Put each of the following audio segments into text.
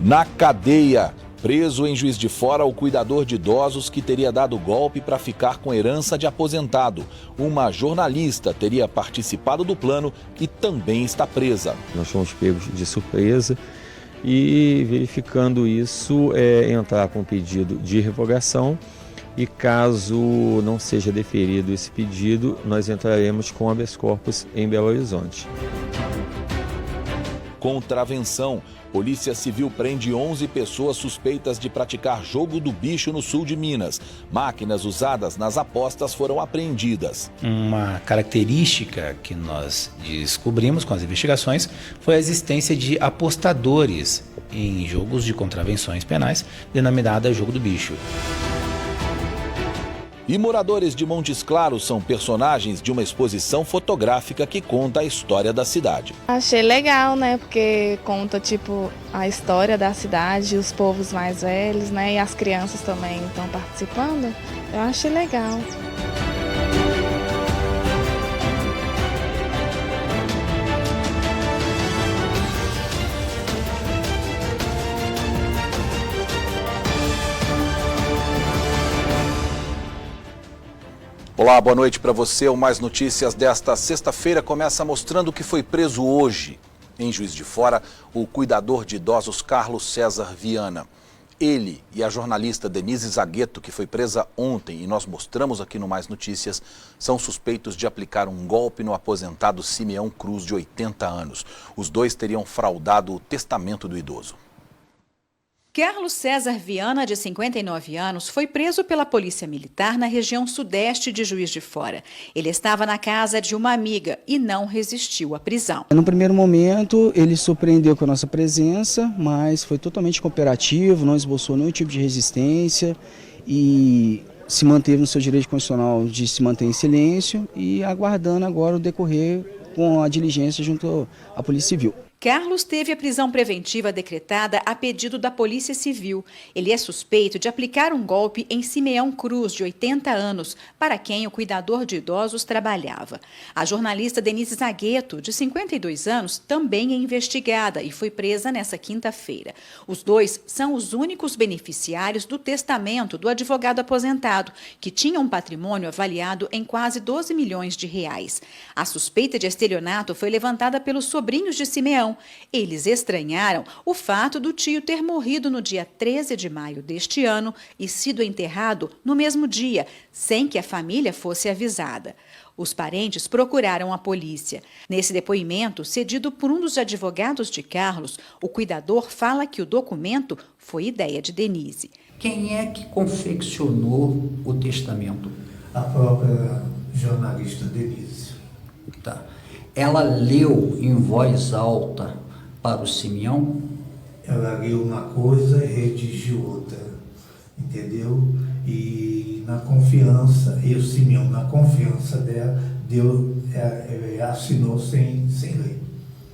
Na cadeia, preso em Juiz de Fora o cuidador de idosos que teria dado golpe para ficar com herança de aposentado. Uma jornalista teria participado do plano e também está presa. Nós fomos pegos de surpresa e, verificando isso, entrar com pedido de revogação e, caso não seja deferido esse pedido, nós entraremos com habeas corpus em Belo Horizonte. Contravenção. Polícia Civil prende 11 pessoas suspeitas de praticar jogo do bicho no sul de Minas. Máquinas usadas nas apostas foram apreendidas. Uma característica que nós descobrimos com as investigações foi a existência de apostadores em jogos de contravenções penais, denominada jogo do bicho. E moradores de Montes Claros são personagens de uma exposição fotográfica que conta a história da cidade. Achei legal, né? Porque conta, a história da cidade, os povos mais velhos, né? E as crianças também estão participando. Eu achei legal. Olá, boa noite para você. O Mais Notícias desta sexta-feira começa mostrando que foi preso hoje, em Juiz de Fora, o cuidador de idosos Carlos César Viana. Ele e a jornalista Denise Zagueto, que foi presa ontem e nós mostramos aqui no Mais Notícias, são suspeitos de aplicar um golpe no aposentado Simeão Cruz, de 80 anos. Os dois teriam fraudado o testamento do idoso. Carlos César Viana, de 59 anos, foi preso pela Polícia Militar na região sudeste de Juiz de Fora. Ele estava na casa de uma amiga e não resistiu à prisão. No primeiro momento, ele surpreendeu com a nossa presença, mas foi totalmente cooperativo, não esboçou nenhum tipo de resistência e se manteve no seu direito constitucional de se manter em silêncio e aguardando agora o decorrer com a diligência junto à Polícia Civil. Carlos teve a prisão preventiva decretada a pedido da Polícia Civil. Ele é suspeito de aplicar um golpe em Simeão Cruz, de 80 anos, para quem o cuidador de idosos trabalhava. A jornalista Denise Zagueto, de 52 anos, também é investigada e foi presa nesta quinta-feira. Os dois são os únicos beneficiários do testamento do advogado aposentado, que tinha um patrimônio avaliado em quase 12 milhões de reais. A suspeita de estelionato foi levantada pelos sobrinhos de Simeão. Eles estranharam o fato do tio ter morrido no dia 13 de maio deste ano e sido enterrado no mesmo dia, sem que a família fosse avisada. Os parentes procuraram a polícia. Nesse depoimento, cedido por um dos advogados de Carlos, o cuidador fala que o documento foi ideia de Denise. Quem é que confeccionou o testamento? A própria jornalista Denise. Tá. Ela leu em voz alta para o Simeão? Ela leu uma coisa e redigiu outra, entendeu? E na confiança, e o Simeão, na confiança dela, assinou sem ler.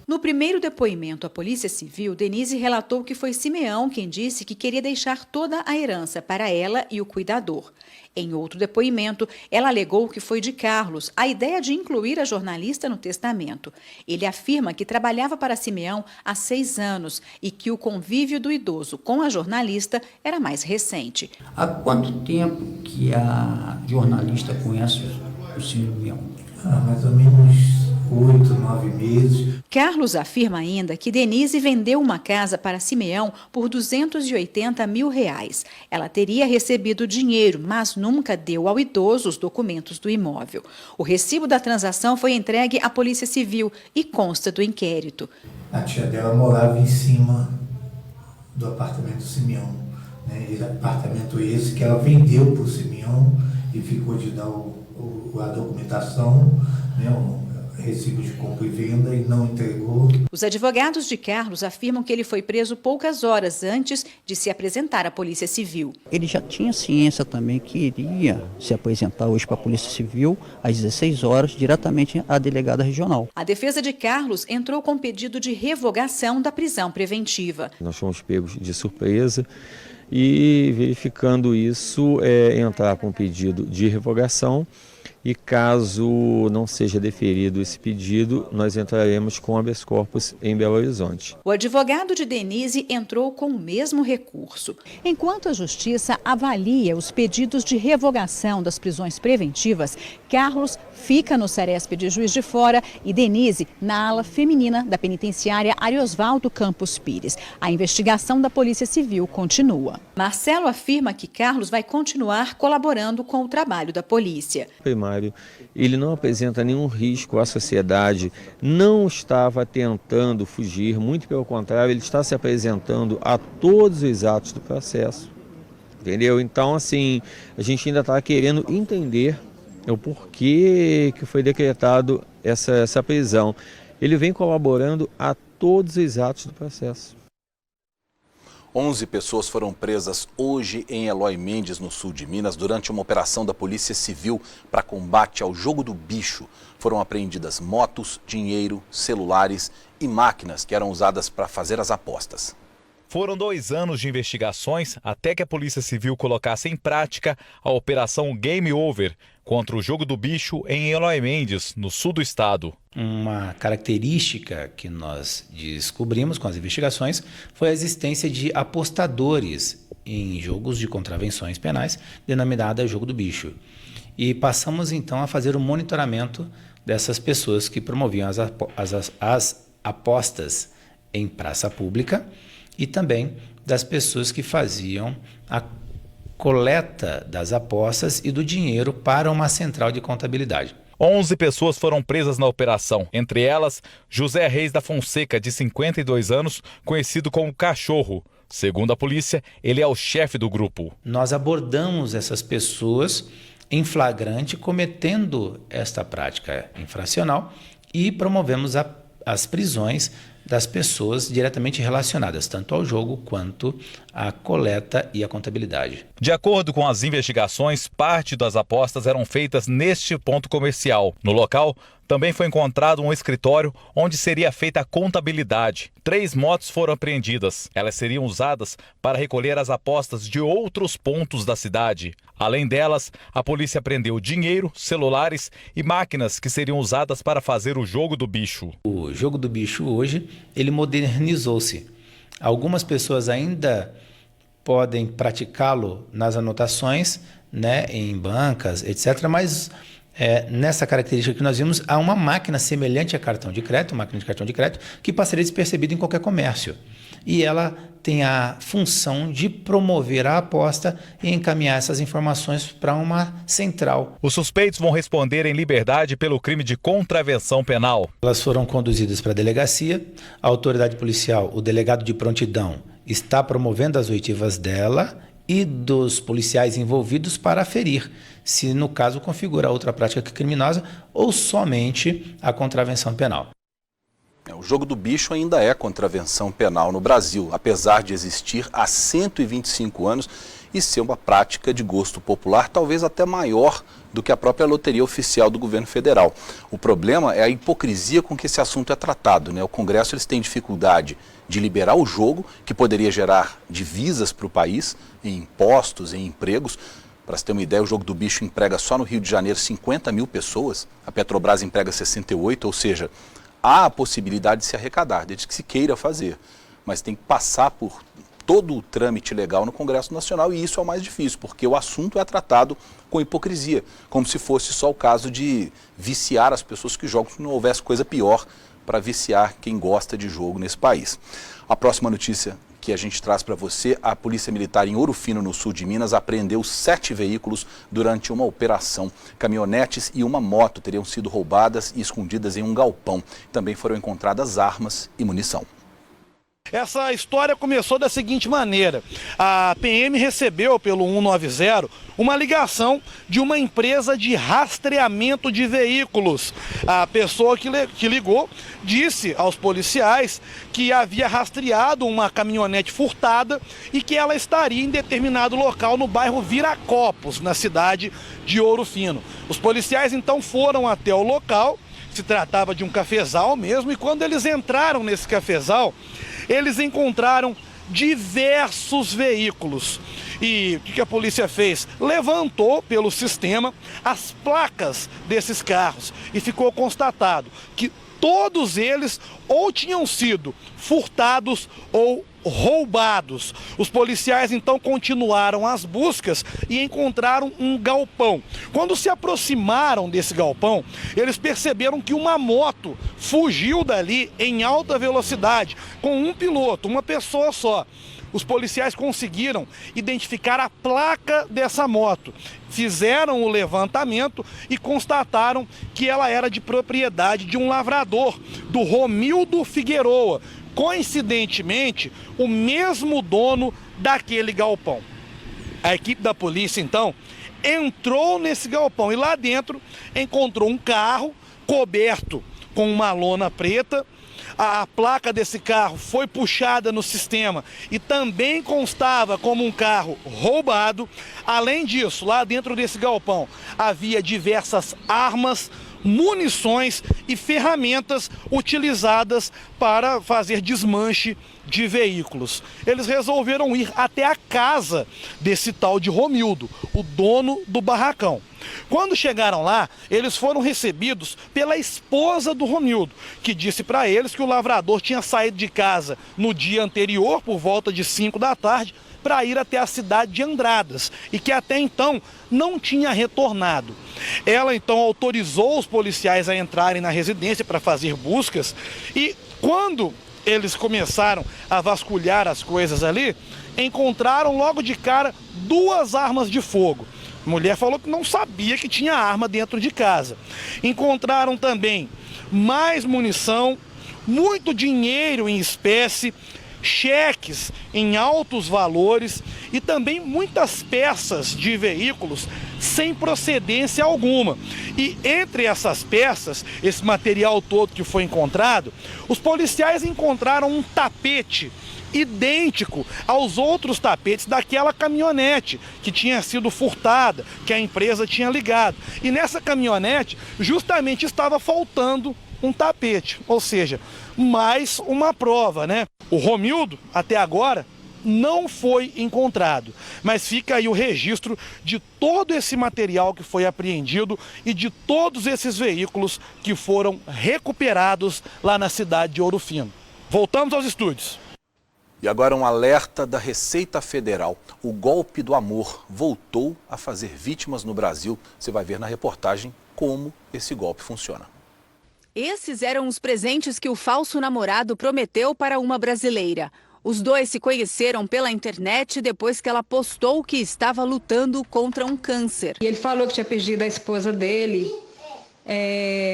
No primeiro depoimento à Polícia Civil, Denise relatou que foi Simeão quem disse que queria deixar toda a herança para ela e o cuidador. Em outro depoimento, ela alegou que foi de Carlos a ideia de incluir a jornalista no testamento. Ele afirma que trabalhava para Simeão há 6 anos e que o convívio do idoso com a jornalista era mais recente. Há quanto tempo que a jornalista conhece o Simeão? Mais ou menos 8, 9 meses. Carlos afirma ainda que Denise vendeu uma casa para Simeão por R$280 mil. Ela teria recebido dinheiro, mas nunca deu ao idoso os documentos do imóvel. O recibo da transação foi entregue à Polícia Civil e consta do inquérito. A tia dela morava em cima do apartamento do Simeão, né? Apartamento esse que ela vendeu para o Simeão e ficou de dar a documentação, né? Recibo de compra e venda e não entregou. Os advogados de Carlos afirmam que ele foi preso poucas horas antes de se apresentar à Polícia Civil. Ele já tinha ciência também que iria se apresentar hoje para a Polícia Civil às 16 horas, diretamente à delegada regional. A defesa de Carlos entrou com pedido de revogação da prisão preventiva. Nós fomos pegos de surpresa e, verificando isso, entrar com pedido de revogação e caso não seja deferido esse pedido, nós entraremos com habeas corpus em Belo Horizonte. O advogado de Denise entrou com o mesmo recurso. Enquanto a Justiça avalia os pedidos de revogação das prisões preventivas, Carlos fica no Ceresp de Juiz de Fora e Denise na ala feminina da penitenciária Ariosvaldo Campos Pires. A investigação da Polícia Civil continua. Marcelo afirma que Carlos vai continuar colaborando com o trabalho da polícia. Primário, ele não apresenta nenhum risco à sociedade, não estava tentando fugir, muito pelo contrário, ele está se apresentando a todos os atos do processo, entendeu? Então, assim, a gente ainda está querendo entender o porquê que foi decretado essa prisão. Ele vem colaborando a todos os atos do processo. 11 pessoas foram presas hoje em Eloy Mendes, no sul de Minas, durante uma operação da Polícia Civil para combate ao jogo do bicho. Foram apreendidas motos, dinheiro, celulares e máquinas que eram usadas para fazer as apostas. Foram 2 anos de investigações até que a Polícia Civil colocasse em prática a Operação Game Over contra o jogo do bicho em Eloy Mendes, no sul do estado. Uma característica que nós descobrimos com as investigações foi a existência de apostadores em jogos de contravenções penais, denominada jogo do bicho. E passamos então a fazer o monitoramento dessas pessoas que promoviam as apostas em praça pública e também das pessoas que faziam a coleta das apostas e do dinheiro para uma central de contabilidade. 11 pessoas foram presas na operação, entre elas José Reis da Fonseca, de 52 anos, conhecido como Cachorro. Segundo a polícia, ele é o chefe do grupo. Nós abordamos essas pessoas em flagrante cometendo esta prática infracional e promovemos as prisões das pessoas diretamente relacionadas, tanto ao jogo quanto à coleta e à contabilidade. De acordo com as investigações, parte das apostas eram feitas neste ponto comercial. No local, também foi encontrado um escritório onde seria feita a contabilidade. 3 motos foram apreendidas. Elas seriam usadas para recolher as apostas de outros pontos da cidade. Além delas, a polícia apreendeu dinheiro, celulares e máquinas que seriam usadas para fazer o jogo do bicho. O jogo do bicho hoje, ele modernizou-se. Algumas pessoas ainda podem praticá-lo nas anotações, né, em bancas, etc., mas nessa característica que nós vimos, há uma máquina semelhante a cartão de crédito, máquina de cartão de crédito, que passaria despercebida em qualquer comércio. E ela tem a função de promover a aposta e encaminhar essas informações para uma central. Os suspeitos vão responder em liberdade pelo crime de contravenção penal. Elas foram conduzidas para a delegacia, a autoridade policial, o delegado de prontidão, está promovendo as oitivas dela e dos policiais envolvidos para aferir se, no caso, configura outra prática criminosa ou somente a contravenção penal. O jogo do bicho ainda é contravenção penal no Brasil, apesar de existir há 125 anos e ser uma prática de gosto popular, talvez até maior do que a própria loteria oficial do governo federal. O problema é a hipocrisia com que esse assunto é tratado, né? O Congresso eles têm dificuldade de liberar o jogo, que poderia gerar divisas para o país, em impostos, em empregos. Para você ter uma ideia, o jogo do bicho emprega só no Rio de Janeiro 50 mil pessoas, a Petrobras emprega 68, ou seja, há a possibilidade de se arrecadar, desde que se queira fazer, mas tem que passar por todo o trâmite legal no Congresso Nacional e isso é o mais difícil, porque o assunto é tratado com hipocrisia, como se fosse só o caso de viciar as pessoas que jogam, se não houvesse coisa pior para viciar quem gosta de jogo nesse país. A próxima notícia que a gente traz para você, a Polícia Militar em Ouro Fino, no sul de Minas, apreendeu 7 veículos durante uma operação. Caminhonetes e uma moto teriam sido roubadas e escondidas em um galpão. Também foram encontradas armas e munição. Essa história começou da seguinte maneira: a PM recebeu pelo 190 uma ligação de uma empresa de rastreamento de veículos. A pessoa que ligou disse aos policiais que havia rastreado uma caminhonete furtada e que ela estaria em determinado local no bairro Viracopos, na cidade de Ouro Fino. Os policiais então foram até o local, se tratava de um cafezal mesmo, e quando eles entraram nesse cafezal, eles encontraram diversos veículos. E o que a polícia fez? Levantou pelo sistema as placas desses carros e ficou constatado que todos eles ou tinham sido furtados ou roubados. Os policiais então continuaram as buscas e encontraram um galpão. Quando se aproximaram desse galpão, eles perceberam que uma moto fugiu dali em alta velocidade, com um piloto, uma pessoa só. Os policiais conseguiram identificar a placa dessa moto, fizeram o levantamento e constataram que ela era de propriedade de um lavrador, do Romildo Figueroa, coincidentemente o mesmo dono daquele galpão. A equipe da polícia então entrou nesse galpão e lá dentro encontrou um carro coberto com uma lona preta. A placa desse carro foi puxada no sistema e também constava como um carro roubado. Além disso, lá dentro desse galpão havia diversas armas, munições e ferramentas utilizadas para fazer desmanche de veículos. Eles resolveram ir até a casa desse tal de Romildo, o dono do barracão. Quando chegaram lá, eles foram recebidos pela esposa do Romildo, que disse para eles que o lavrador tinha saído de casa no dia anterior, por volta de 5 da tarde, para ir até a cidade de Andradas e que até então não tinha retornado. Ela então autorizou os policiais a entrarem na residência para fazer buscas e quando eles começaram a vasculhar as coisas ali, encontraram logo de cara 2 armas de fogo. A mulher falou que não sabia que tinha arma dentro de casa. Encontraram também mais munição, muito dinheiro em espécie, cheques em altos valores e também muitas peças de veículos sem procedência alguma. E entre essas peças, esse material todo que foi encontrado, os policiais encontraram um tapete idêntico aos outros tapetes daquela caminhonete que tinha sido furtada, que a empresa tinha ligado. E nessa caminhonete justamente estava faltando um tapete, ou seja, mais uma prova, né? O Romildo, até agora, não foi encontrado, mas fica aí o registro de todo esse material que foi apreendido e de todos esses veículos que foram recuperados lá na cidade de Ouro Fino. Voltamos aos estúdios. E agora um alerta da Receita Federal. O golpe do amor voltou a fazer vítimas no Brasil. Você vai ver na reportagem como esse golpe funciona. Esses eram os presentes que o falso namorado prometeu para uma brasileira. Os dois se conheceram pela internet depois que ela postou que estava lutando contra um câncer. E ele falou que tinha perdido a esposa dele,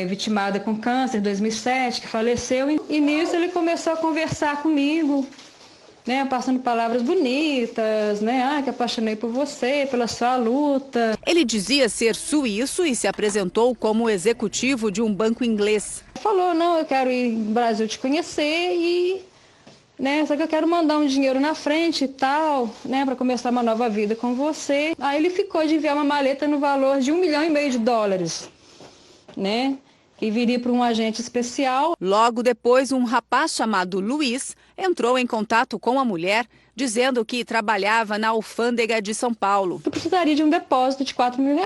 vitimada com câncer em 2007, que faleceu. E nisso ele começou a conversar comigo, né, passando palavras bonitas, né, que apaixonei por você, pela sua luta. Ele dizia ser suíço e se apresentou como executivo de um banco inglês. Falou, não, eu quero ir no Brasil te conhecer só que eu quero mandar um dinheiro na frente e tal, né, para começar uma nova vida com você. Aí ele ficou de enviar uma maleta no valor de $1,5 milhão, né, que viria para um agente especial. Logo depois, um rapaz chamado Luiz entrou em contato com a mulher, dizendo que trabalhava na alfândega de São Paulo. Eu precisaria de um depósito de R$4 mil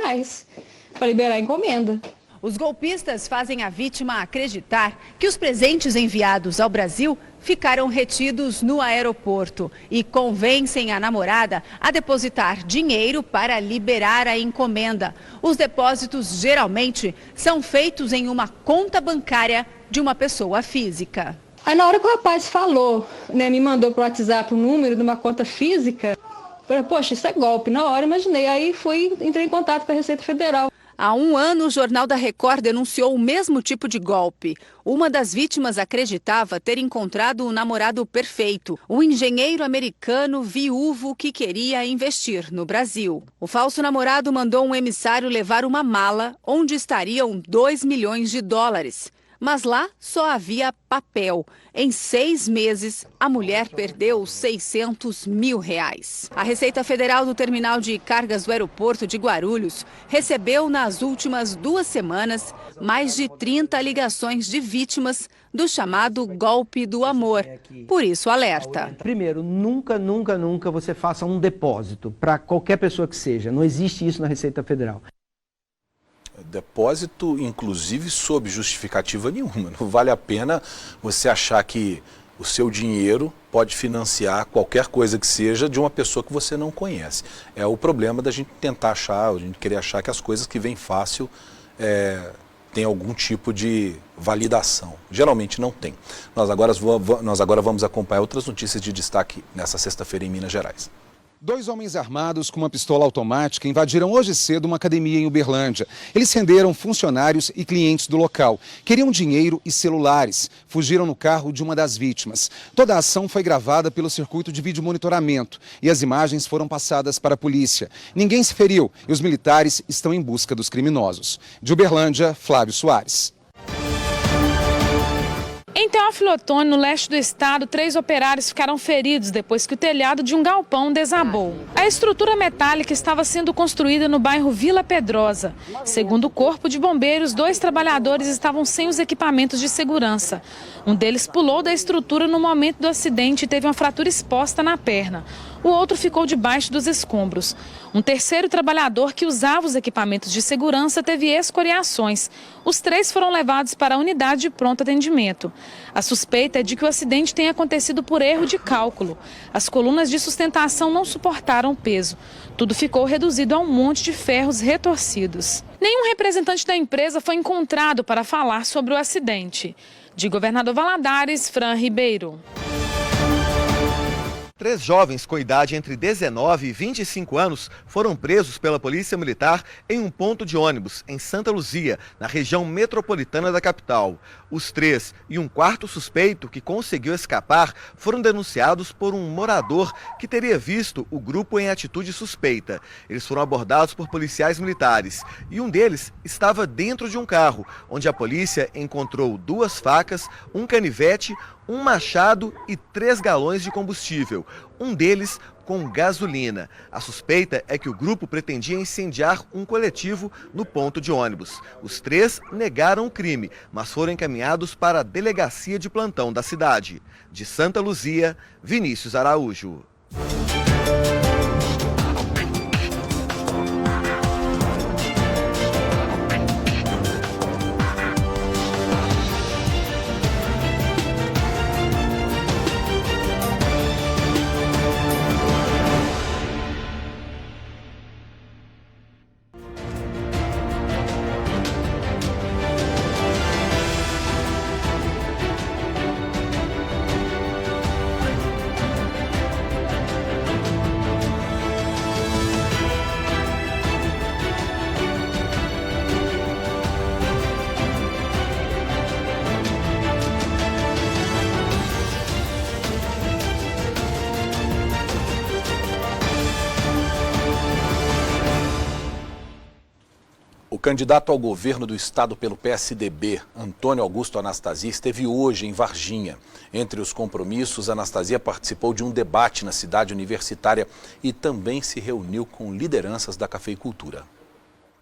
para liberar a encomenda. Os golpistas fazem a vítima acreditar que os presentes enviados ao Brasil ficaram retidos no aeroporto e convencem a namorada a depositar dinheiro para liberar a encomenda. Os depósitos geralmente são feitos em uma conta bancária de uma pessoa física. Aí na hora que o rapaz falou, né, me mandou para o WhatsApp o número de uma conta física, eu falei, poxa, isso é golpe. Na hora imaginei, aí entrei em contato com a Receita Federal. Há um ano, o Jornal da Record denunciou o mesmo tipo de golpe. Uma das vítimas acreditava ter encontrado o namorado perfeito, um engenheiro americano viúvo que queria investir no Brasil. O falso namorado mandou um emissário levar uma mala onde estariam $2 milhões. Mas lá só havia papel. Em 6 meses, a mulher perdeu R$600 mil. A Receita Federal do Terminal de Cargas do Aeroporto de Guarulhos recebeu nas últimas 2 semanas mais de 30 ligações de vítimas do chamado golpe do amor. Por isso, alerta. Primeiro, nunca você faça um depósito para qualquer pessoa que seja. Não existe isso na Receita Federal. Depósito, inclusive, sob justificativa nenhuma. Não vale a pena você achar que o seu dinheiro pode financiar qualquer coisa que seja de uma pessoa que você não conhece. É o problema da gente tentar achar, a gente querer achar que as coisas que vêm fácil têm algum tipo de validação. Geralmente não tem. Nós agora vamos acompanhar outras notícias de destaque nessa sexta-feira em Minas Gerais. 2 homens armados com uma pistola automática invadiram hoje cedo uma academia em Uberlândia. Eles renderam funcionários e clientes do local. Queriam dinheiro e celulares. Fugiram no carro de uma das vítimas. Toda a ação foi gravada pelo circuito de vídeo monitoramento e as imagens foram passadas para a polícia. Ninguém se feriu e os militares estão em busca dos criminosos. De Uberlândia, Flávio Soares. Em Teófilo Otoni, no leste do estado, 3 operários ficaram feridos depois que o telhado de um galpão desabou. A estrutura metálica estava sendo construída no bairro Vila Pedrosa. Segundo o Corpo de Bombeiros, 2 trabalhadores estavam sem os equipamentos de segurança. Um deles pulou da estrutura no momento do acidente e teve uma fratura exposta na perna. O outro ficou debaixo dos escombros. Um terceiro trabalhador que usava os equipamentos de segurança teve escoriações. Os 3 foram levados para a unidade de pronto atendimento. A suspeita é de que o acidente tenha acontecido por erro de cálculo. As colunas de sustentação não suportaram o peso. Tudo ficou reduzido a um monte de ferros retorcidos. Nenhum representante da empresa foi encontrado para falar sobre o acidente. De Governador Valadares, Fran Ribeiro. 3 jovens com idade entre 19 e 25 anos foram presos pela Polícia Militar em um ponto de ônibus em Santa Luzia, na região metropolitana da capital. Os 3 e um quarto suspeito que conseguiu escapar foram denunciados por um morador que teria visto o grupo em atitude suspeita. Eles foram abordados por policiais militares e um deles estava dentro de um carro, onde a polícia encontrou 2 facas, um canivete, um machado e 3 galões de combustível, um deles com gasolina. A suspeita é que o grupo pretendia incendiar um coletivo no ponto de ônibus. Os 3 negaram o crime, mas foram encaminhados para a delegacia de plantão da cidade. De Santa Luzia, Vinícius Araújo. O candidato ao governo do estado pelo PSDB, Antônio Augusto Anastasia, esteve hoje em Varginha. Entre os compromissos, Anastasia participou de um debate na cidade universitária e também se reuniu com lideranças da cafeicultura.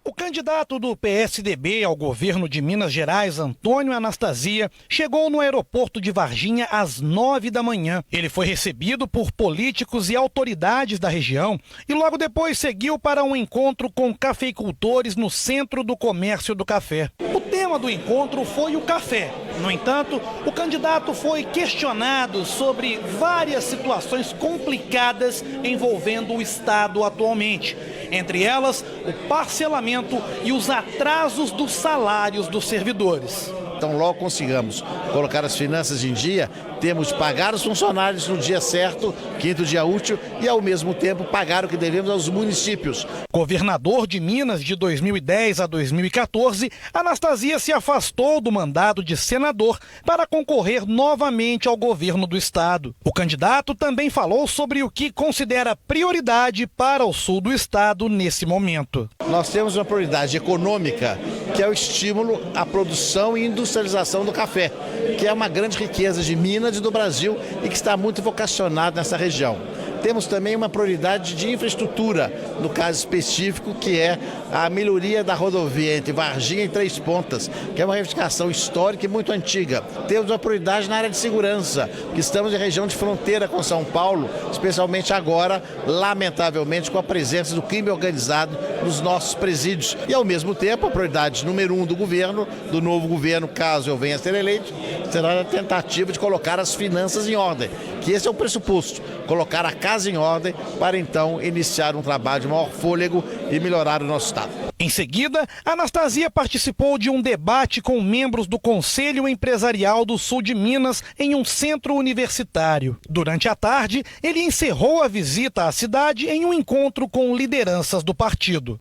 O candidato do PSDB ao governo de Minas Gerais, Antônio Anastasia, chegou no aeroporto de Varginha às 9 da manhã. Ele foi recebido por políticos e autoridades da região e logo depois seguiu para um encontro com cafeicultores no Centro do Comércio do Café. O tema do encontro foi o café. No entanto, o candidato foi questionado sobre várias situações complicadas envolvendo o estado atualmente. Entre elas, o parcelamento e os atrasos dos salários dos servidores. Então, logo consigamos colocar as finanças em dia, temos que pagar os funcionários no dia certo, 5º dia útil, e ao mesmo tempo pagar o que devemos aos municípios. Governador de Minas de 2010 a 2014, Anastasia se afastou do mandato de senador para concorrer novamente ao governo do estado. O candidato também falou sobre o que considera prioridade para o sul do estado nesse momento. Nós temos uma prioridade econômica, que é o estímulo à produção industrial industrialização do café, que é uma grande riqueza de Minas e do Brasil e que está muito vocacionado nessa região. Temos também uma prioridade de infraestrutura, no caso específico, que é a melhoria da rodovia entre Varginha e Três Pontas, que é uma reivindicação histórica e muito antiga. Temos uma prioridade na área de segurança, que estamos em região de fronteira com São Paulo, especialmente agora, lamentavelmente, com a presença do crime organizado nos nossos presídios. E, ao mesmo tempo, a prioridade número 1 do governo, do novo governo, caso eu venha a ser eleito, será a tentativa de colocar as finanças em ordem, que esse é o pressuposto, colocar a casa em ordem para então iniciar um trabalho de maior fôlego e melhorar o nosso Estado. Em seguida, Anastasia participou de um debate com membros do Conselho Empresarial do Sul de Minas em um centro universitário. Durante a tarde, ele encerrou a visita à cidade em um encontro com lideranças do partido.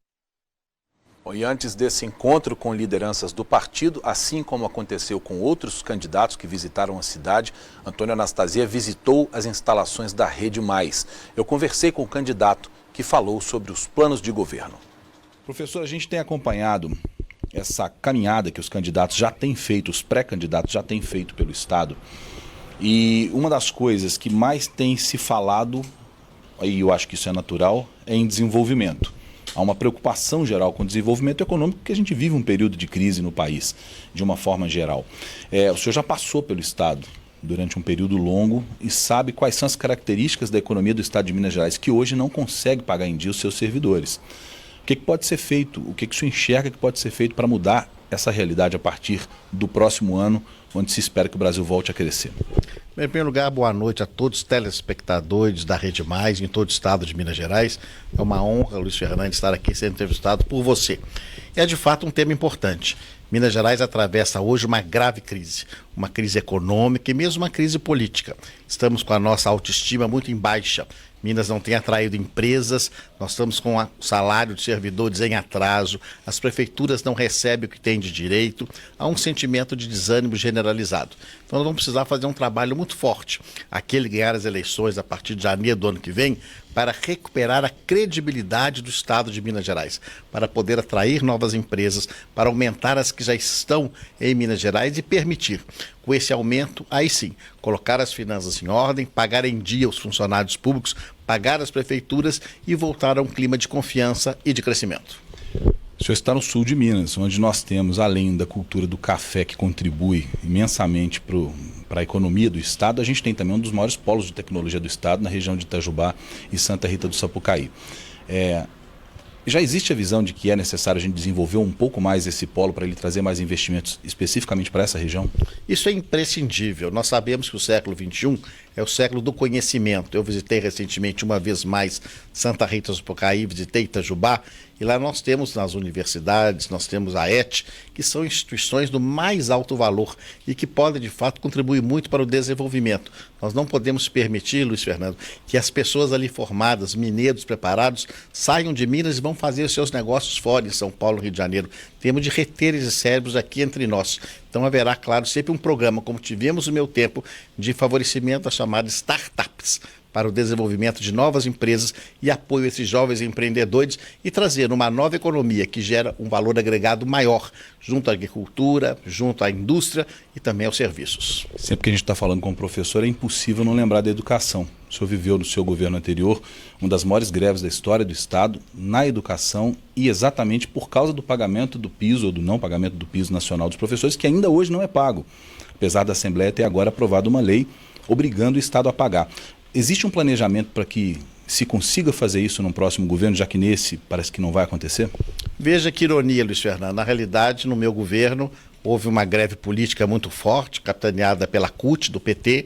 E antes desse encontro com lideranças do partido, assim como aconteceu com outros candidatos que visitaram a cidade, Antônio Anastasia visitou as instalações da Rede Mais. Eu conversei com o candidato que falou sobre os planos de governo. Professor, a gente tem acompanhado essa caminhada que os candidatos já têm feito, os pré-candidatos já têm feito pelo Estado. E uma das coisas que mais tem se falado, e eu acho que isso é natural, é em desenvolvimento. Há uma preocupação geral com o desenvolvimento econômico, porque a gente vive um período de crise no país, de uma forma geral. O senhor já passou pelo Estado durante um período longo e sabe quais são as características da economia do Estado de Minas Gerais, que hoje não consegue pagar em dia os seus servidores. O que pode ser feito? O que o senhor enxerga que pode ser feito para mudar essa realidade a partir do próximo ano, onde se espera que o Brasil volte a crescer? Em primeiro lugar, boa noite a todos os telespectadores da Rede Mais em todo o estado de Minas Gerais. É uma honra, Luiz Fernandes, estar aqui sendo entrevistado por você. É de fato um tema importante. Minas Gerais atravessa hoje uma grave crise, uma crise econômica e mesmo uma crise política. Estamos com a nossa autoestima muito em baixa. Minas não tem atraído empresas, nós estamos com o salário de servidores em atraso, as prefeituras não recebem o que têm de direito, há um sentimento de desânimo generalizado. Então nós vamos precisar fazer um trabalho muito forte, aquele ganhar as eleições a partir de janeiro do ano que vem, para recuperar a credibilidade do Estado de Minas Gerais, para poder atrair novas empresas, para aumentar as que já estão em Minas Gerais e permitir, com esse aumento, aí sim, colocar as finanças em ordem, pagar em dia os funcionários públicos, pagar as prefeituras e voltar a um clima de confiança e de crescimento. O senhor está no sul de Minas, onde nós temos, além da cultura do café, que contribui imensamente para a economia do Estado, a gente tem também um dos maiores polos de tecnologia do Estado, na região de Itajubá e Santa Rita do Sapucaí. Já existe a visão de que é necessário a gente desenvolver um pouco mais esse polo para ele trazer mais investimentos especificamente para essa região? Isso é imprescindível. Nós sabemos que o século XXI é o século do conhecimento. Eu visitei recentemente uma vez mais Santa Rita do Sapucaí, visitei Itajubá, e lá nós temos nas universidades, nós temos a ET, que são instituições do mais alto valor e que podem, de fato, contribuir muito para o desenvolvimento. Nós não podemos permitir, Luiz Fernando, que as pessoas ali formadas, mineiros preparados, saiam de Minas e vão fazer os seus negócios fora, em São Paulo, Rio de Janeiro. Temos de reter esses cérebros aqui entre nós. Então haverá, claro, sempre um programa, como tivemos no meu tempo, de favorecimento das chamadas startups, para o desenvolvimento de novas empresas e apoio a esses jovens empreendedores e trazer uma nova economia que gera um valor agregado maior junto à agricultura, junto à indústria e também aos serviços. Sempre que a gente está falando com o professor, é impossível não lembrar da educação. O senhor viveu no seu governo anterior uma das maiores greves da história do Estado na educação e exatamente por causa do pagamento do piso ou do não pagamento do piso nacional dos professores, que ainda hoje não é pago, apesar da Assembleia ter agora aprovado uma lei obrigando o Estado a pagar. Existe um planejamento para que se consiga fazer isso no próximo governo, já que nesse parece que não vai acontecer? Veja que ironia, Luiz Fernando. Na realidade, no meu governo, houve uma greve política muito forte, capitaneada pela CUT, do PT,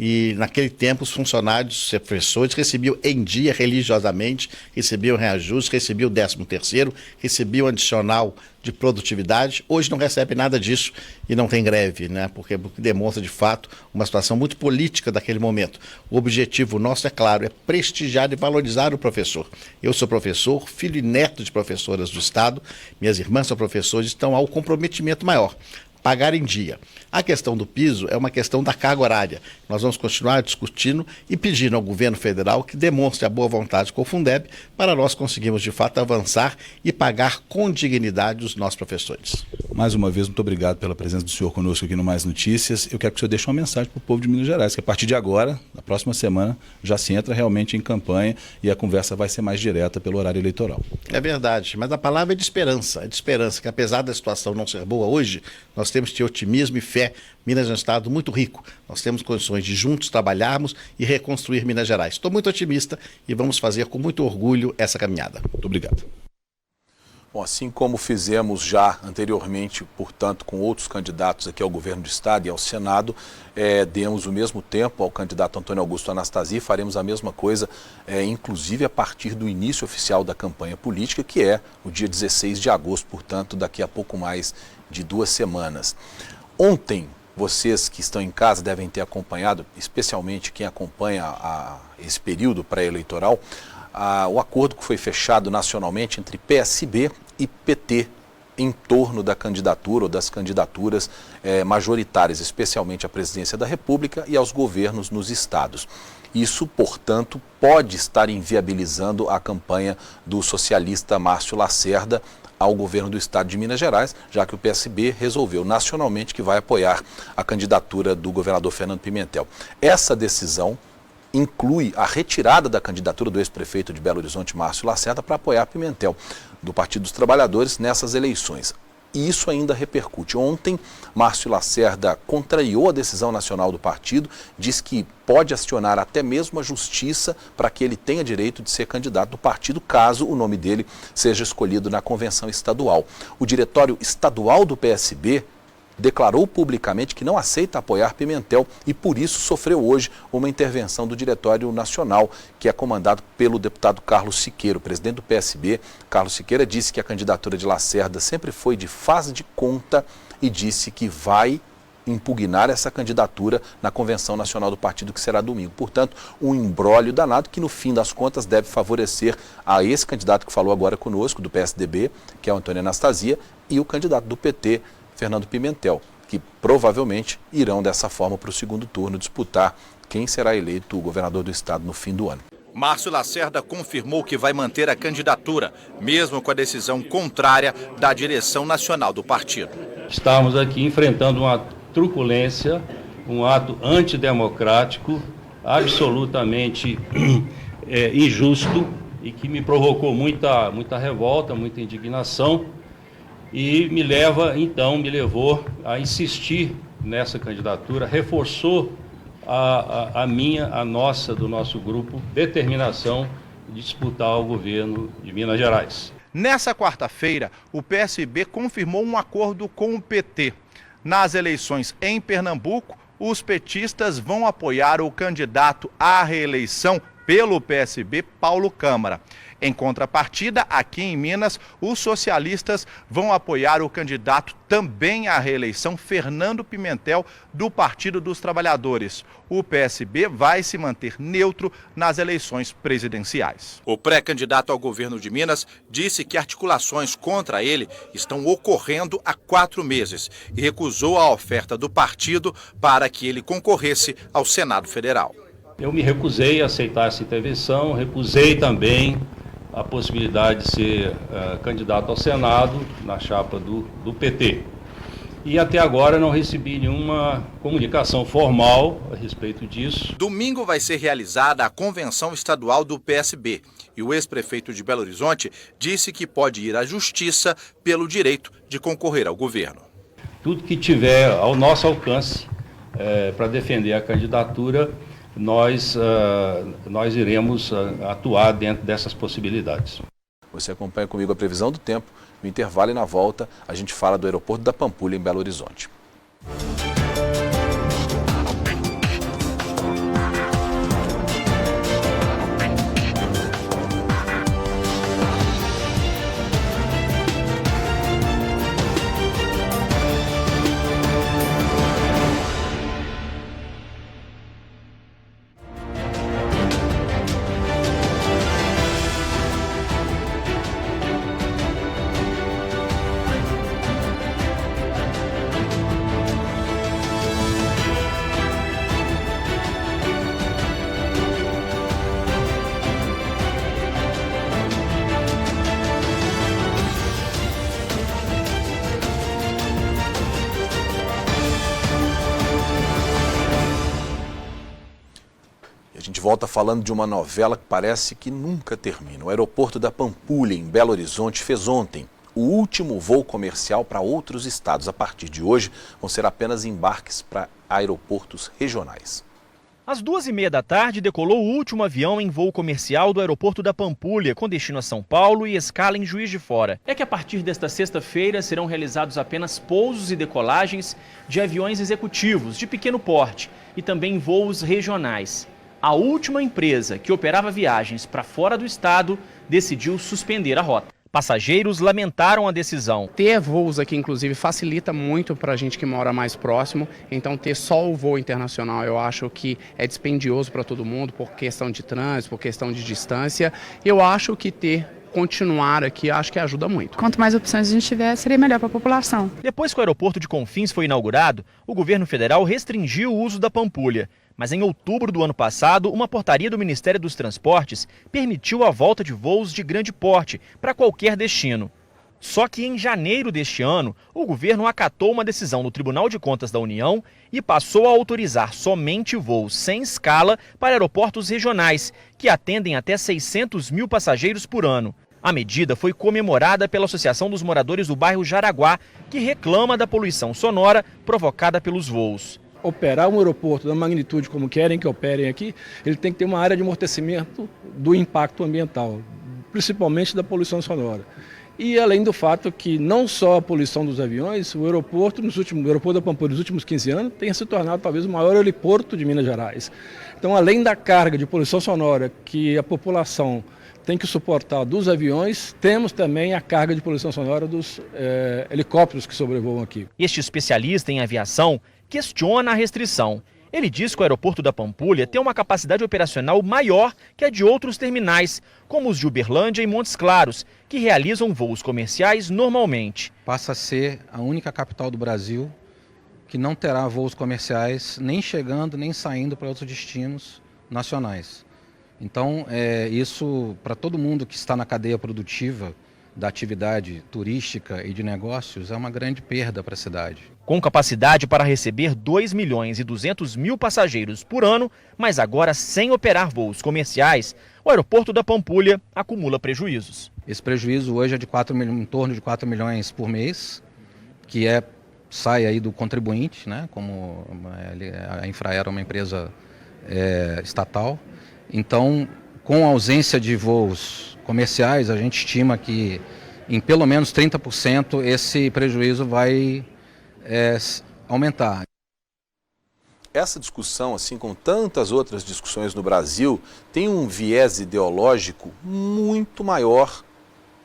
e naquele tempo os funcionários, os professores, recebiam em dia religiosamente, recebiam reajuste, recebiam o 13º, recebiam adicional de produtividade. Hoje não recebe nada disso e não tem greve, né? Porque demonstra de fato uma situação muito política daquele momento. O objetivo nosso, é claro, é prestigiar e valorizar o professor. Eu sou professor, filho e neto de professoras do Estado, minhas irmãs são professores, então há um comprometimento maior pagar em dia. A questão do piso é uma questão da carga horária. Nós vamos continuar discutindo e pedindo ao governo federal que demonstre a boa vontade com o Fundeb para nós conseguirmos, de fato, avançar e pagar com dignidade os nossos professores. Mais uma vez, muito obrigado pela presença do senhor conosco aqui no Mais Notícias. Eu quero que o senhor deixe uma mensagem para o povo de Minas Gerais, que a partir de agora, na próxima semana, já se entra realmente em campanha e a conversa vai ser mais direta pelo horário eleitoral. É verdade, mas a palavra é de esperança, que apesar da situação não ser boa hoje, nós temos que ter otimismo e fé. Minas é um estado muito rico, nós temos condições de juntos trabalharmos e reconstruir Minas Gerais. Estou muito otimista e vamos fazer com muito orgulho essa caminhada. Muito obrigado. Bom, assim como fizemos já anteriormente, portanto, com outros candidatos aqui ao governo do estado e ao Senado, demos o mesmo tempo ao candidato Antônio Augusto Anastasia e faremos a mesma coisa, inclusive a partir do início oficial da campanha política, que é o dia 16 de agosto, portanto, daqui a pouco mais de 2 semanas. Ontem, vocês que estão em casa devem ter acompanhado, especialmente quem acompanha esse período pré-eleitoral, o acordo que foi fechado nacionalmente entre PSB e PT em torno da candidatura ou das candidaturas majoritárias, especialmente à presidência da República e aos governos nos estados. Isso, portanto, pode estar inviabilizando a campanha do socialista Márcio Lacerda ao governo do estado de Minas Gerais, já que o PSB resolveu nacionalmente que vai apoiar a candidatura do governador Fernando Pimentel. Essa decisão inclui a retirada da candidatura do ex-prefeito de Belo Horizonte, Márcio Lacerda, para apoiar Pimentel, do Partido dos Trabalhadores, nessas eleições. E isso ainda repercute. Ontem, Márcio Lacerda contrariou a decisão nacional do partido, diz que pode acionar até mesmo a justiça para que ele tenha direito de ser candidato do partido, caso o nome dele seja escolhido na convenção estadual. O diretório estadual do PSB declarou publicamente que não aceita apoiar Pimentel e, por isso, sofreu hoje uma intervenção do Diretório Nacional, que é comandado pelo deputado Carlos Siqueira. O presidente do PSB, Carlos Siqueira, disse que a candidatura de Lacerda sempre foi de faz de conta e disse que vai impugnar essa candidatura na Convenção Nacional do Partido, que será domingo. Portanto, um imbróglio danado que, no fim das contas, deve favorecer a esse candidato que falou agora conosco, do PSDB, que é o Antônio Anastasia, e o candidato do PT, Fernando Pimentel, que provavelmente irão dessa forma para o segundo turno disputar quem será eleito o governador do estado no fim do ano. Márcio Lacerda confirmou que vai manter a candidatura, mesmo com a decisão contrária da direção nacional do partido. Estamos aqui enfrentando uma truculência, um ato antidemocrático, absolutamente injusto e que me provocou muita revolta, muita indignação. E me levou a insistir nessa candidatura, reforçou a nossa, do nosso grupo, determinação de disputar o governo de Minas Gerais. Nessa quarta-feira, o PSB confirmou um acordo com o PT. Nas eleições em Pernambuco, os petistas vão apoiar o candidato à reeleição pelo PSB, Paulo Câmara. Em contrapartida, aqui em Minas, os socialistas vão apoiar o candidato também à reeleição, Fernando Pimentel, do Partido dos Trabalhadores. O PSB vai se manter neutro nas eleições presidenciais. O pré-candidato ao governo de Minas disse que articulações contra ele estão ocorrendo há 4 meses e recusou a oferta do partido para que ele concorresse ao Senado Federal. Eu me recusei a aceitar essa intervenção, recusei também a possibilidade de ser candidato ao Senado na chapa do PT. E até agora não recebi nenhuma comunicação formal a respeito disso. Domingo vai ser realizada a convenção estadual do PSB e o ex-prefeito de Belo Horizonte disse que pode ir à justiça pelo direito de concorrer ao governo. Tudo que tiver ao nosso alcance para defender a candidatura, nós iremos atuar dentro dessas possibilidades. Você acompanha comigo a previsão do tempo, no intervalo e na volta a gente fala do aeroporto da Pampulha em Belo Horizonte. gente volta falando de uma novela que parece que nunca termina. O aeroporto da Pampulha, em Belo Horizonte, fez ontem o último voo comercial para outros estados. A partir de hoje, vão ser apenas embarques para aeroportos regionais. Às 2h30 da tarde, decolou o último avião em voo comercial do aeroporto da Pampulha, com destino a São Paulo e escala em Juiz de Fora. É que a partir desta sexta-feira serão realizados apenas pousos e decolagens de aviões executivos de pequeno porte e também voos regionais. A última empresa que operava viagens para fora do estado decidiu suspender a rota. Passageiros lamentaram a decisão. Ter voos aqui, inclusive, facilita muito para a gente que mora mais próximo. Então, ter só o voo internacional, eu acho que é dispendioso para todo mundo, por questão de trânsito, por questão de distância. Eu acho que continuar aqui, acho que ajuda muito. Quanto mais opções a gente tiver, seria melhor para a população. Depois que o aeroporto de Confins foi inaugurado, o governo federal restringiu o uso da Pampulha. Mas em outubro do ano passado, uma portaria do Ministério dos Transportes permitiu a volta de voos de grande porte para qualquer destino. Só que em janeiro deste ano, o governo acatou uma decisão do Tribunal de Contas da União e passou a autorizar somente voos sem escala para aeroportos regionais, que atendem até 600 mil passageiros por ano. A medida foi comemorada pela Associação dos Moradores do bairro Jaraguá, que reclama da poluição sonora provocada pelos voos. Operar um aeroporto da magnitude como querem que operem aqui, ele tem que ter uma área de amortecimento do impacto ambiental, principalmente da poluição sonora. E além do fato que não só a poluição dos aviões, o aeroporto da Pampulha nos últimos 15 anos tenha se tornado talvez o maior heliporto de Minas Gerais. Então, além da carga de poluição sonora que a população tem que suportar dos aviões, temos também a carga de poluição sonora dos helicópteros que sobrevoam aqui. Este especialista em aviação questiona a restrição. Ele diz que o aeroporto da Pampulha tem uma capacidade operacional maior que a de outros terminais, como os de Uberlândia e Montes Claros, que realizam voos comerciais normalmente. Passa a ser a única capital do Brasil que não terá voos comerciais nem chegando nem saindo para outros destinos nacionais. Então, isso para todo mundo que está na cadeia produtiva da atividade turística e de negócios é uma grande perda para a cidade. Com capacidade para receber 2.200.000 passageiros por ano, mas agora sem operar voos comerciais, o aeroporto da Pampulha acumula prejuízos. Esse prejuízo hoje é de em torno de 4 milhões por mês, que sai aí do contribuinte, né? Como a Infraero é uma empresa estatal. Então, com a ausência de voos comerciais, a gente estima que em pelo menos 30% esse prejuízo vai aumentar. Essa discussão, assim como tantas outras discussões no Brasil, tem um viés ideológico muito maior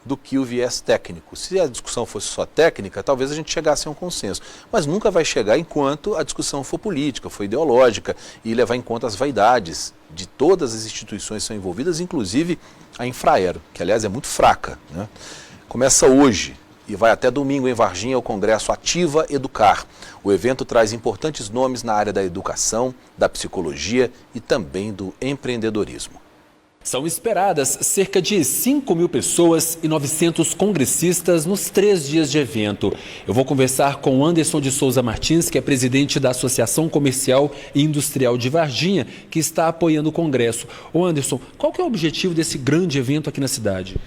do que o viés técnico. Se a discussão fosse só técnica, talvez a gente chegasse a um consenso. Mas nunca vai chegar enquanto a discussão for política, for ideológica e levar em conta as vaidades de todas as instituições que são envolvidas, inclusive a Infraero, que aliás é muito fraca, né? Começa hoje e vai até domingo em Varginha o Congresso Ativa Educar. O evento traz importantes nomes na área da educação, da psicologia e também do empreendedorismo. São esperadas cerca de 5.000 pessoas e 900 congressistas nos 3 dias de evento. Eu vou conversar com Anderson de Souza Martins, que é presidente da Associação Comercial e Industrial de Varginha, que está apoiando o Congresso. Ô Anderson, qual que é o objetivo desse grande evento aqui na cidade?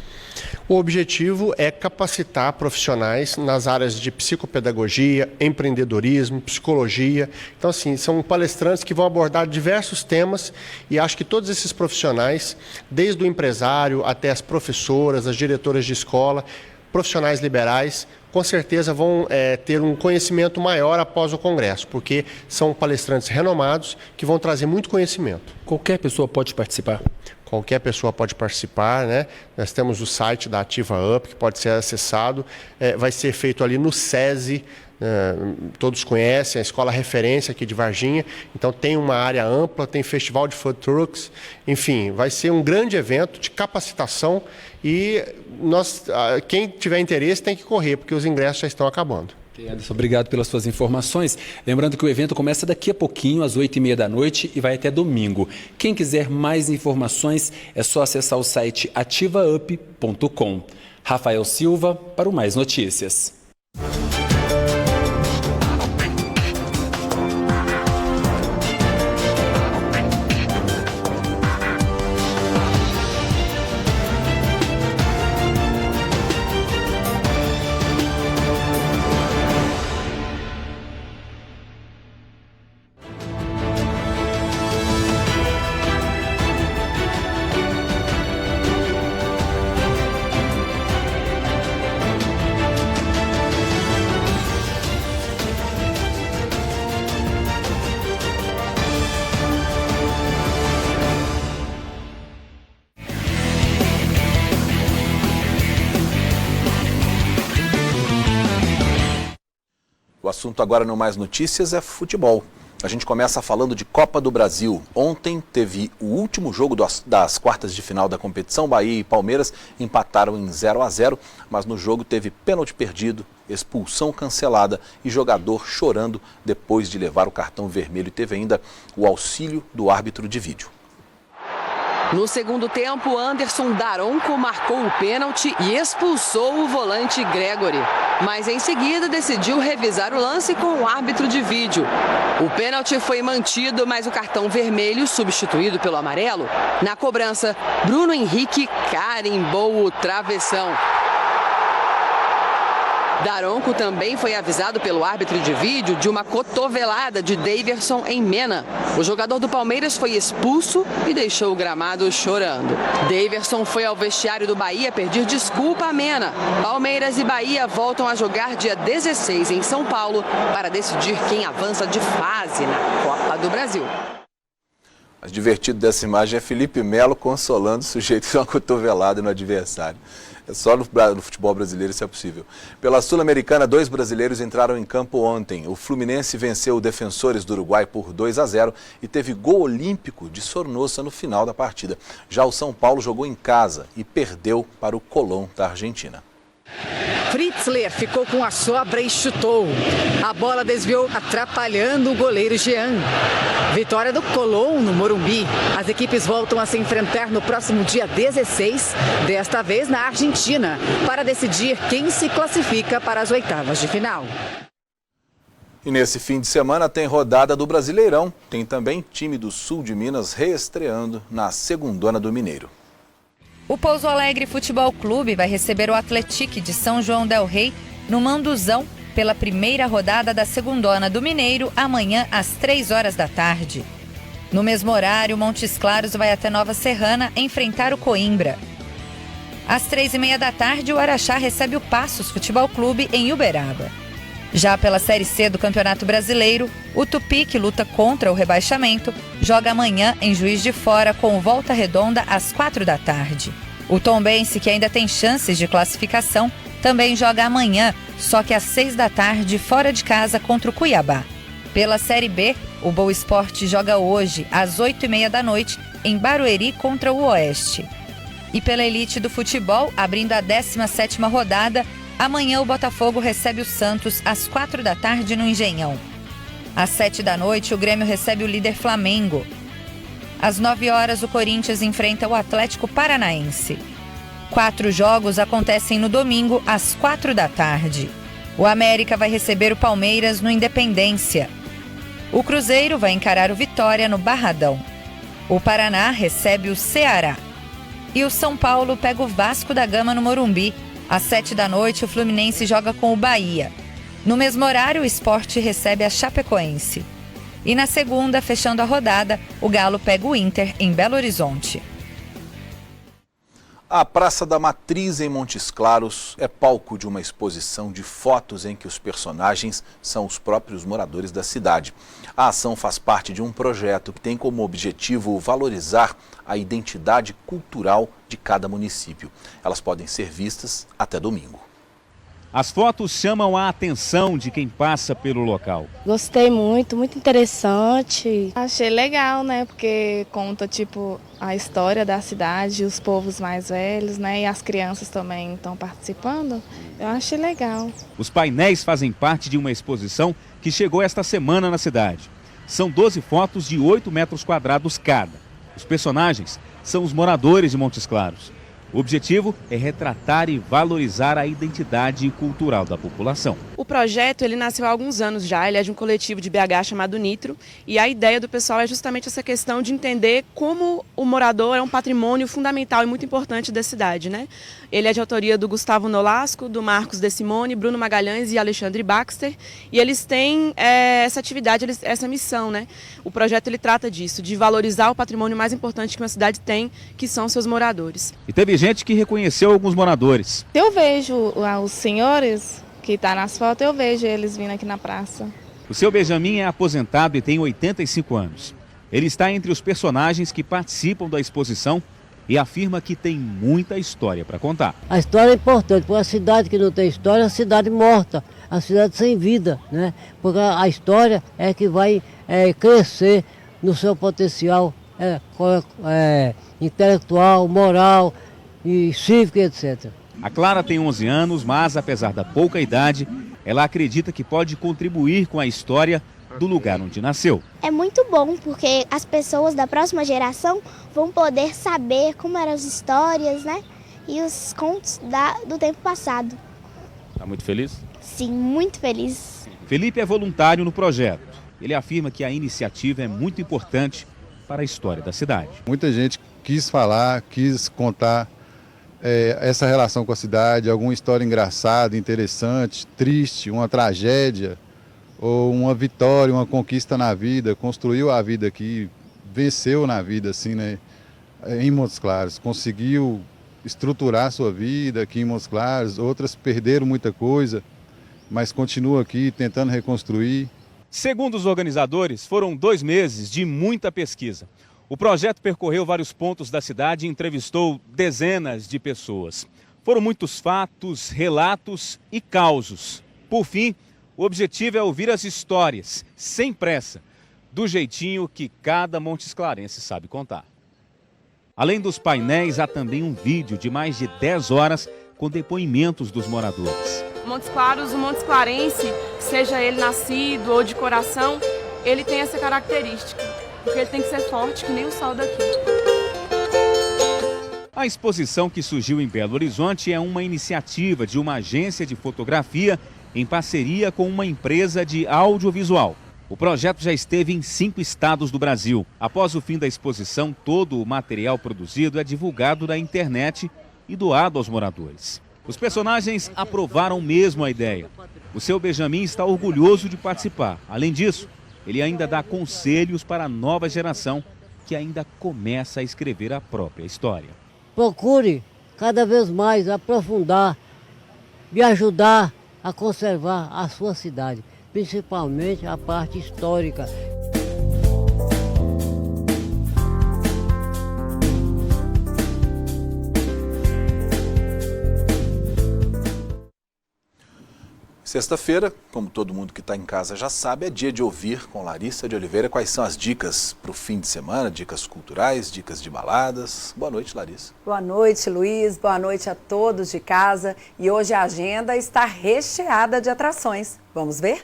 O objetivo é capacitar profissionais nas áreas de psicopedagogia, empreendedorismo, psicologia. Então, assim, são palestrantes que vão abordar diversos temas e acho que todos esses profissionais, desde o empresário até as professoras, as diretoras de escola, profissionais liberais, com certeza vão ter um conhecimento maior após o Congresso, porque são palestrantes renomados que vão trazer muito conhecimento. Qualquer pessoa pode participar? Qualquer pessoa pode participar, né? Nós temos o site da Ativa Up, que pode ser acessado. Vai ser feito ali no SESI, todos conhecem, a escola referência aqui de Varginha. Então tem uma área ampla, tem festival de food trucks. Enfim, vai ser um grande evento de capacitação e quem tiver interesse tem que correr, porque os ingressos já estão acabando. Anderson, obrigado pelas suas informações. Lembrando que o evento começa daqui a pouquinho, às 8h30 da noite e vai até domingo. Quem quiser mais informações, é só acessar o site ativaup.com. Rafael Silva, para o Mais Notícias. assunto agora no Mais Notícias é futebol. A gente começa falando de Copa do Brasil. Ontem teve o último jogo das quartas de final da competição. Bahia e Palmeiras empataram em 0-0, mas no jogo teve pênalti perdido, expulsão cancelada e jogador chorando depois de levar o cartão vermelho. E teve ainda o auxílio do árbitro de vídeo. No segundo tempo, Anderson Daronco marcou o pênalti e expulsou o volante Gregory. Mas em seguida decidiu revisar o lance com o árbitro de vídeo. O pênalti foi mantido, mas o cartão vermelho, substituído pelo amarelo. Na cobrança, Bruno Henrique carimbou o travessão. Daronco também foi avisado pelo árbitro de vídeo de uma cotovelada de Daverson em Mena. O jogador do Palmeiras foi expulso e deixou o gramado chorando. Daverson foi ao vestiário do Bahia pedir desculpa a Mena. Palmeiras e Bahia voltam a jogar dia 16 em São Paulo para decidir quem avança de fase na Copa do Brasil. O mais divertido dessa imagem é Felipe Melo consolando o sujeito com uma cotovelada no adversário. É só no futebol brasileiro isso é possível. Pela Sul-Americana, 2 brasileiros entraram em campo ontem. O Fluminense venceu o Defensores do Uruguai por 2-0 e teve gol olímpico de Sornosa no final da partida. Já o São Paulo jogou em casa e perdeu para o Colón da Argentina. Fritzler ficou com a sobra e chutou. A bola desviou, atrapalhando o goleiro Jean. Vitória do Colón no Morumbi. As equipes voltam a se enfrentar no próximo dia 16, desta vez na Argentina, para decidir quem se classifica para as oitavas de final. E nesse fim de semana tem rodada do Brasileirão. Tem também time do sul de Minas reestreando na Segundona do Mineiro. O Pouso Alegre Futebol Clube vai receber o Atlético de São João del Rei no Manduzão pela primeira rodada da Segundona do Mineiro, amanhã às 3 horas da tarde. No mesmo horário, Montes Claros vai até Nova Serrana enfrentar o Coimbra. Às 3h30 da tarde, o Araxá recebe o Passos Futebol Clube em Uberaba. Já pela Série C do Campeonato Brasileiro, o Tupi, que luta contra o rebaixamento, joga amanhã em Juiz de Fora com Volta Redonda às 4 da tarde. O Tombense, que ainda tem chances de classificação, também joga amanhã, só que às 6 da tarde, fora de casa contra o Cuiabá. Pela Série B, o Boa Esporte joga hoje, às 8h30 da noite, em Barueri contra o Oeste. E pela elite do futebol, abrindo a 17ª rodada, amanhã o Botafogo recebe o Santos às 4 da tarde no Engenhão. Às 7 da noite, o Grêmio recebe o líder Flamengo. Às 9 horas, o Corinthians enfrenta o Atlético Paranaense. 4 jogos acontecem no domingo, às 4 da tarde. O América vai receber o Palmeiras no Independência. O Cruzeiro vai encarar o Vitória no Barradão. O Paraná recebe o Ceará. E o São Paulo pega o Vasco da Gama no Morumbi. Às 7 da noite, o Fluminense joga com o Bahia. No mesmo horário, o Sport recebe a Chapecoense. E na segunda, fechando a rodada, o Galo pega o Inter em Belo Horizonte. A Praça da Matriz, em Montes Claros, é palco de uma exposição de fotos em que os personagens são os próprios moradores da cidade. A ação faz parte de um projeto que tem como objetivo valorizar a identidade cultural de cada município. Elas podem ser vistas até domingo. As fotos chamam a atenção de quem passa pelo local. Gostei muito interessante. Achei legal, né? Porque conta, a história da cidade, os povos mais velhos, né? E as crianças também estão participando. Eu achei legal. Os painéis fazem parte de uma exposição que chegou esta semana na cidade. São 12 fotos de 8 metros quadrados cada. Os personagens são os moradores de Montes Claros. O objetivo é retratar e valorizar a identidade cultural da população. O projeto ele nasceu há alguns anos já, ele é de um coletivo de BH chamado Nitro, e a ideia do pessoal é justamente essa questão de entender como o morador é um patrimônio fundamental e muito importante da cidade, né? Ele é de autoria do Gustavo Nolasco, do Marcos De Simone, Bruno Magalhães e Alexandre Baxter, e eles têm essa atividade, essa missão, né? O projeto ele trata disso, de valorizar o patrimônio mais importante que uma cidade tem, que são seus moradores. E teve gente que reconheceu alguns moradores. Eu vejo os senhores que estão nas fotos, eu vejo eles vindo aqui na praça. O seu Benjamin é aposentado e tem 85 anos. Ele está entre os personagens que participam da exposição e afirma que tem muita história para contar. A história é importante, porque a cidade que não tem história é a cidade morta, a cidade sem vida, né? Porque a história é que vai crescer no seu potencial intelectual, moral e cívico, etc. A Clara tem 11 anos, mas apesar da pouca idade, ela acredita que pode contribuir com a história do lugar onde nasceu. É muito bom porque as pessoas da próxima geração vão poder saber como eram as histórias, né? E os contos do tempo passado. Está muito feliz? Sim, muito feliz. Felipe é voluntário no projeto. Ele afirma que a iniciativa é muito importante para a história da cidade. Muita gente quis falar, quis contar essa relação com a cidade, alguma história engraçada, interessante, triste, uma tragédia, ou uma vitória, uma conquista na vida, construiu a vida aqui, venceu na vida, assim, né, em Montes Claros, conseguiu estruturar a sua vida aqui em Montes Claros, outras perderam muita coisa, mas continuam aqui tentando reconstruir. Segundo os organizadores, foram 2 meses de muita pesquisa. O projeto percorreu vários pontos da cidade e entrevistou dezenas de pessoas. Foram muitos fatos, relatos e causos. Por fim, o objetivo é ouvir as histórias, sem pressa, do jeitinho que cada montesclarense sabe contar. Além dos painéis, há também um vídeo de mais de 10 horas com depoimentos dos moradores. Montes Claros, o montesclarense, seja ele nascido ou de coração, ele tem essa característica, porque ele tem que ser forte que nem o sol daqui. A exposição que surgiu em Belo Horizonte é uma iniciativa de uma agência de fotografia em parceria com uma empresa de audiovisual. O projeto já esteve em 5 estados do Brasil. Após o fim da exposição, todo o material produzido é divulgado na internet e doado aos moradores. Os personagens aprovaram mesmo a ideia. O seu Benjamin está orgulhoso de participar. Além disso, ele ainda dá conselhos para a nova geração que ainda começa a escrever a própria história. Procure cada vez mais aprofundar e ajudar a conservar a sua cidade, principalmente a parte histórica. Sexta-feira, como todo mundo que está em casa já sabe, é dia de ouvir com Larissa de Oliveira quais são as dicas para o fim de semana, dicas culturais, dicas de baladas. Boa noite, Larissa. Boa noite, Luiz. Boa noite a todos de casa. E hoje a agenda está recheada de atrações. Vamos ver?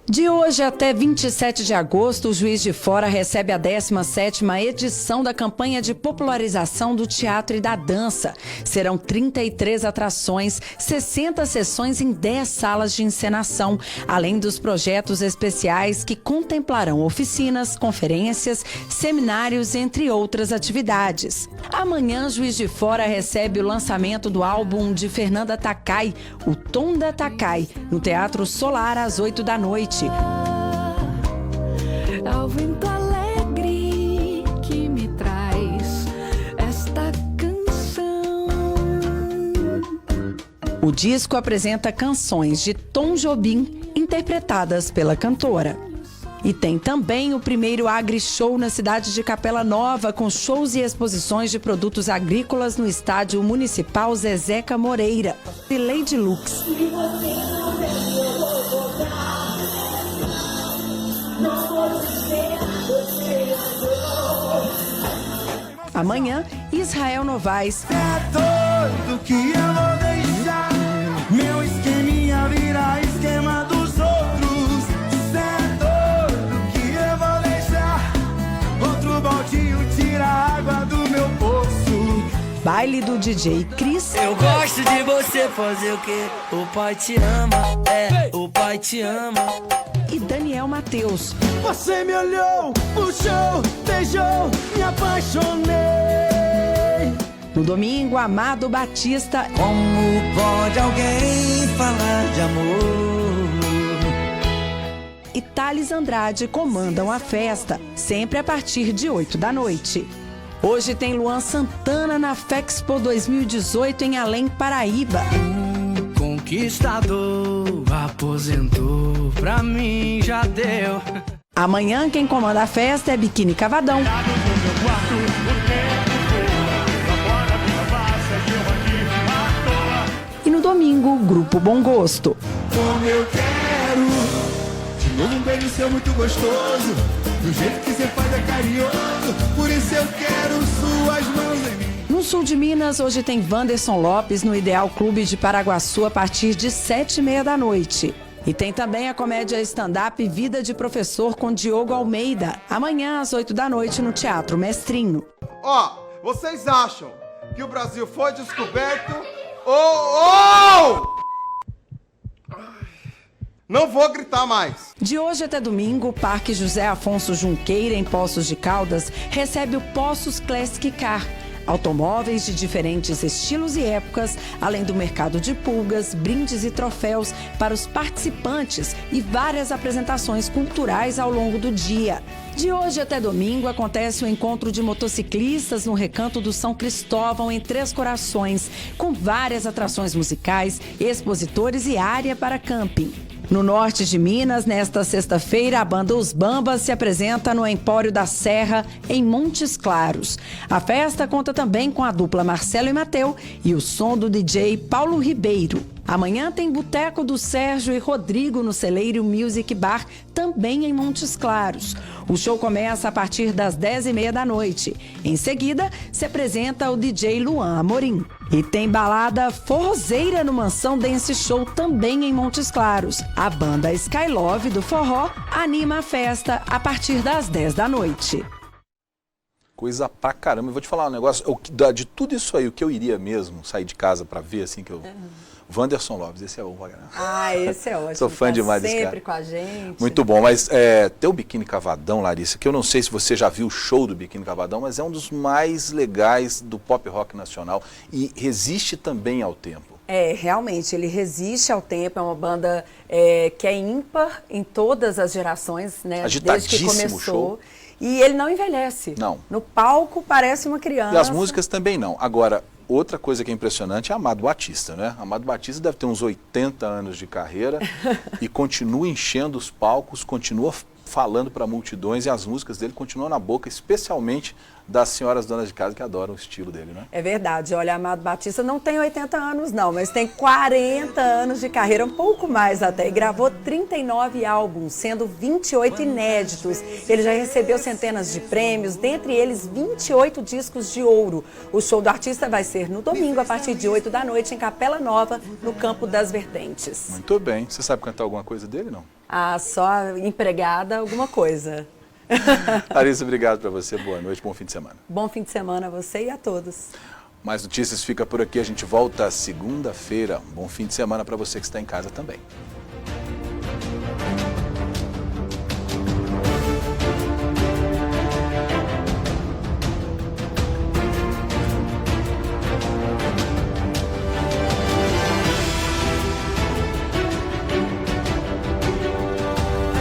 De hoje até 27 de agosto, o Juiz de Fora recebe a 17ª edição da campanha de popularização do teatro e da dança. Serão 33 atrações, 60 sessões em 10 salas de encenação, além dos projetos especiais que contemplarão oficinas, conferências, seminários, entre outras atividades. Amanhã, Juiz de Fora recebe o lançamento do álbum de Fernanda Takai, O Tom da Takai, no Teatro Solar, às 8 da noite. Ao vento alegre que me traz esta canção. O disco apresenta canções de Tom Jobim, interpretadas pela cantora. E tem também o primeiro Agri-Show na cidade de Capela Nova, com shows e exposições de produtos agrícolas no estádio municipal Zezeca Moreira e Lady Lux. Amanhã, Israel Novaes. É doido que eu vou deixar meu esqueminha virar esquema dos outros. É doido que eu vou deixar outro baldinho tirar a água do meu poço. Baile do DJ Cris. Eu gosto de você fazer o quê? O pai te ama, o pai te ama. E Daniel Matheus. Você me olhou, puxou, beijou, me apaixonei. No domingo, Amado Batista. Como pode alguém falar de amor? E Thales Andrade comandam a festa, sempre a partir de 8 da noite. Hoje tem Luan Santana na Fexpo 2018 em Além, Paraíba. Conquistador, aposentou, pra mim já deu. Amanhã quem comanda a festa é Biquíni Cavadão. domingo, Grupo Bom Gosto. Como eu quero, de novo um beijo seu muito gostoso, do jeito que você faz é carinhoso, por isso eu quero suas mãos em mim. No sul de Minas, hoje tem Wanderson Lopes no Ideal Clube de Paraguaçu a partir de 7h30 da noite. E tem também a comédia stand-up Vida de Professor com Diogo Almeida, amanhã às 8 da noite no Teatro Mestrinho. Ó, vocês acham que o Brasil foi descoberto? Não vou gritar mais. De hoje até domingo, o Parque José Afonso Junqueira, em Poços de Caldas, recebe o Poços Classic Car. Automóveis de diferentes estilos e épocas, além do mercado de pulgas, brindes e troféus para os participantes e várias apresentações culturais ao longo do dia. De hoje até domingo acontece o encontro de motociclistas no Recanto do São Cristóvão, em Três Corações, com várias atrações musicais, expositores e área para camping. No norte de Minas, nesta sexta-feira, a banda Os Bambas se apresenta no Empório da Serra, em Montes Claros. A festa conta também com a dupla Marcelo e Mateu e o som do DJ Paulo Ribeiro. Amanhã tem Boteco do Sérgio e Rodrigo no Celeiro Music Bar, também em Montes Claros. O show começa a partir das 10h30 da noite. Em seguida, se apresenta o DJ Luan Amorim. E tem balada forrozeira no Mansão Dance Show, também em Montes Claros. A banda Skylove do Forró anima a festa a partir das 10 da noite. Coisa pra caramba. Eu vou te falar um negócio, de tudo isso aí, o que eu iria mesmo sair de casa pra ver, assim, que eu... Wanderson Lopes, esse é o Wagner. Ah, esse é ótimo. Sou fã demais desse cara. Sempre com a gente. Muito bom, mas tem o Biquíni Cavadão, Larissa, que eu não sei se você já viu o show do Biquíni Cavadão, mas é um dos mais legais do pop rock nacional e resiste também ao tempo. Realmente, ele resiste ao tempo, é uma banda que é ímpar em todas as gerações, né? Desde que começou. Show. E ele não envelhece. Não. No palco parece uma criança. E as músicas também não. Agora, outra coisa que é impressionante é Amado Batista, né? Amado Batista deve ter uns 80 anos de carreira e continua enchendo os palcos, continua falando para multidões e as músicas dele continuam na boca, especialmente das senhoras donas de casa que adoram o estilo dele, né? É verdade. Olha, Amado Batista não tem 80 anos não, mas tem 40 anos de carreira, um pouco mais até, e gravou 39 álbuns, sendo 28 inéditos. Ele já recebeu centenas de prêmios, dentre eles 28 discos de ouro. O show do artista vai ser no domingo, a partir de 8 da noite, em Capela Nova, no Campo das Vertentes. Muito bem. Você sabe cantar alguma coisa dele, não? Ah, só empregada, alguma coisa. Larissa, obrigado para você. Boa noite, bom fim de semana. Bom fim de semana a você e a todos. Mais notícias fica por aqui. A gente volta segunda-feira. Bom fim de semana para você que está em casa também.